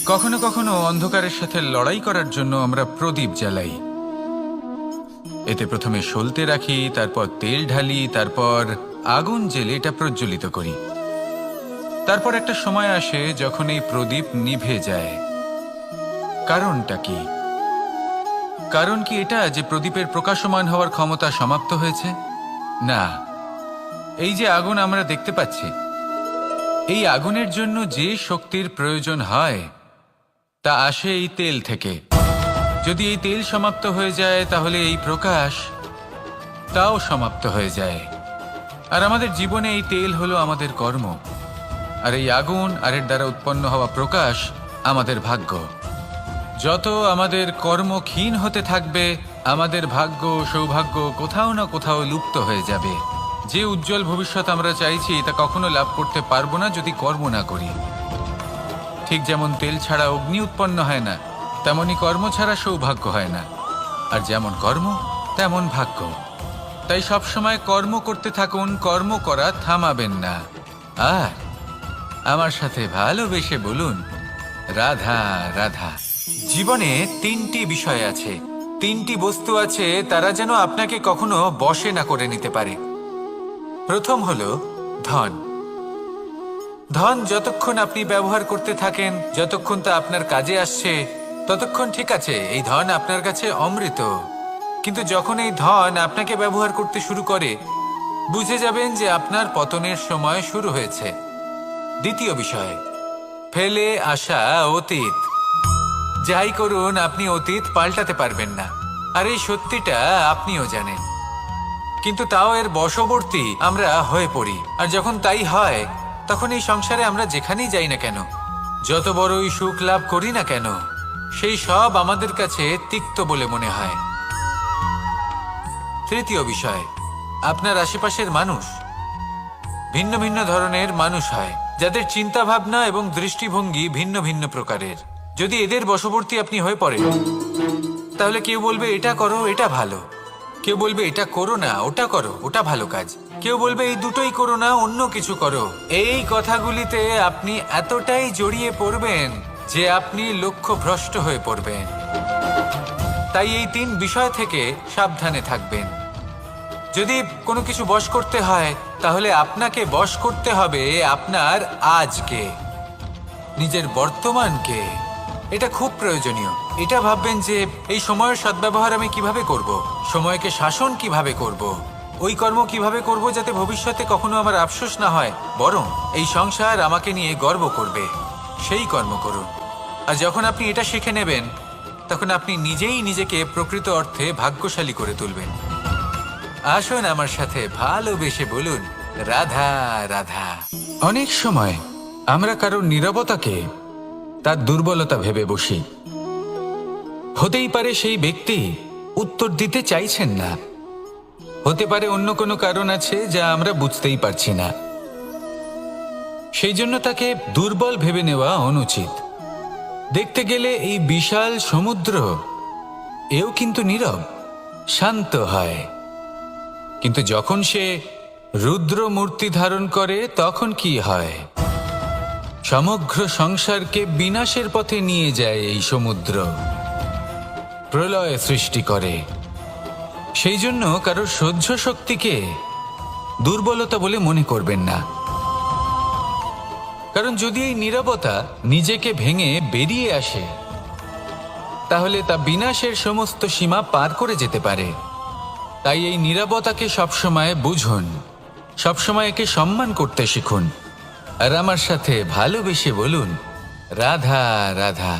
কখনো কখনো অন্ধকারের সাথে লড়াই করার জন্য আমরা প্রদীপ জ্বালাই। এতে প্রথমে সলতে রাখি, তারপর তেল ঢালি, তারপর আগুন জ্বেলে এটা প্রজ্বলিত করি। তারপর একটা সময় আসে যখন এই প্রদীপ নিভে যায়। কারণটা কি? কারণ কি এটা যে প্রদীপের প্রকাশমান হওয়ার ক্ষমতা সমাপ্ত হয়েছে? না, এই যে আগুন আমরা দেখতে পাচ্ছি, এই আগুনের জন্য যে শক্তির প্রয়োজন হয় তা আসে এই তেল থেকে। যদি এই তেল সমাপ্ত হয়ে যায় তাহলে এই প্রকাশ তাও সমাপ্ত হয়ে যায়। আর আমাদের জীবনে এই তেল হলো আমাদের কর্ম, আর এই আগুন আর এর দ্বারা উৎপন্ন হওয়া প্রকাশ আমাদের ভাগ্য। যত আমাদের কর্ম ক্ষীণ হতে থাকবে, আমাদের ভাগ্য সৌভাগ্য কোথাও না কোথাও লুপ্ত হয়ে যাবে। যে উজ্জ্বল ভবিষ্যৎ আমরা চাইছি তা কখনো লাভ করতে পারবো না যদি কর্ম না করি। ঠিক যেমন তেল ছাড়া অগ্নি উৎপন্ন হয় না, তেমনি কর্ম ছাড়া সৌভাগ্য হয় না। আর যেমন কর্ম তেমন ভাগ্য। তাই সবসময় কর্ম করতে থাকুন, কর্ম করা থামাবেন না। আর আমার সাথে ভালোবেসে বলুন, রাধা রাধা। জীবনে তিনটি বিষয় আছে, তিনটি বস্তু আছে, তারা যেন আপনাকে কখনো বশে না করে নিতে পারে। প্রথম হলো ধন। ধন যতক্ষণ আপনি ব্যবহার করতে থাকেন, যতক্ষণ তা আপনার কাজে আসছে, ততক্ষণ ঠিক আছে, এই ধন আপনার কাছে অমৃত। কিন্তু যখন এই ধন আপনাকে ব্যবহার করতে শুরু করে, বুঝে যাবেন যে আপনার পতনের সময় শুরু হয়েছে। দ্বিতীয় বিষয়, ফেলে আসা অতীত। যাই করুন, আপনি অতীত পাল্টাতে পারবেন না, আর এই সত্যিটা আপনিও জানেন। কিন্তু তাও এর বশবর্তী আমরা হয়ে পড়ি। আর যখন তাই হয়, তখন এই সংসারে আমরা যেখানেই যাই না কেন, যত বড়ই সুখ লাভ করি না কেন, সেই সব আমাদের কাছে তিক্ত বলে মনে হয়। তৃতীয় বিষয়, আপনার আশেপাশের মানুষ ভিন্ন ভিন্ন ধরনের মানুষ হয়, যাদের চিন্তা ভাবনা এবং দৃষ্টিভঙ্গি ভিন্ন ভিন্ন প্রকারের। যদি এদের বশবর্তী আপনি হয়ে পড়েন, তাহলে কেউ বলবে এটা করো, এটা ভালো। কেউ বলবে এটা করো না, ওটা করো, ওটা ভালো কাজ। কেউ বলবে এই দুটোই করো না, অন্য কিছু করো। এই কথাগুলিতে আপনি এতটাই জড়িয়ে পড়বেন যে আপনি লক্ষ্যভ্রষ্ট হয়ে পড়বেন। তাই এই তিন বিষয় থেকে সাবধানে থাকবেন। যদি কোনো কিছু বশ করতে হয়, তাহলে আপনাকে বশ করতে হবে আপনার আজকে, নিজের বর্তমানকে। এটা খুব প্রয়োজনীয়। এটা ভাববেন যে এই সময়ের সদ্ব্যবহার আমি কিভাবে করব, সময়কে শাসন কিভাবে করব, ওই কর্ম কিভাবে করব যাতে ভবিষ্যতে কখনো আমার আফসোস না হয়, বরং এই সংসার আমাকে নিয়ে গর্ব করবে, সেই কর্ম করুন। আর যখন আপনি এটা শিখে নেবেন, তখন আপনি নিজেই নিজেকে প্রকৃত অর্থে ভাগ্যশালী করে তুলবেন। আসুন আমার সাথে ভালোবেসে বলুন, রাধা রাধা। অনেক সময় আমরা কারোর নীরবতাকে তার দুর্বলতা ভেবে বসি। হতেই পারে সেই ব্যক্তি উত্তর দিতে চাইছেন না, হতে পারে অন্য কোনো কারণ আছে যা আমরা বুঝতেই পারছি না। সেই জন্য তাকে দুর্বল ভেবে নেওয়া অনুচিত। দেখতে গেলে এই বিশাল সমুদ্র এও কিন্তু নীরব, শান্ত হয়। কিন্তু যখন সে রুদ্র মূর্তি ধারণ করে, তখন কি হয়? সমগ্র সংসারকে বিনাশের পথে নিয়ে যায় এই সমুদ্র, প্রলয় সৃষ্টি করে। সেই জন্য কারোর সহ্য শক্তিকে দুর্বলতা বলে মনে করবেন না। কারণ যদি এই নীরবতা নিজেকে ভেঙে বেরিয়ে আসে, তাহলে তা বিনাশের সমস্ত সীমা পার করে যেতে পারে। তাই এই নীরবতাকে সবসময় বুঝুন, সবসময় একে সম্মান করতে শিখুন। আর আমার সাথে ভালোবেসে বলুন, রাধা রাধা।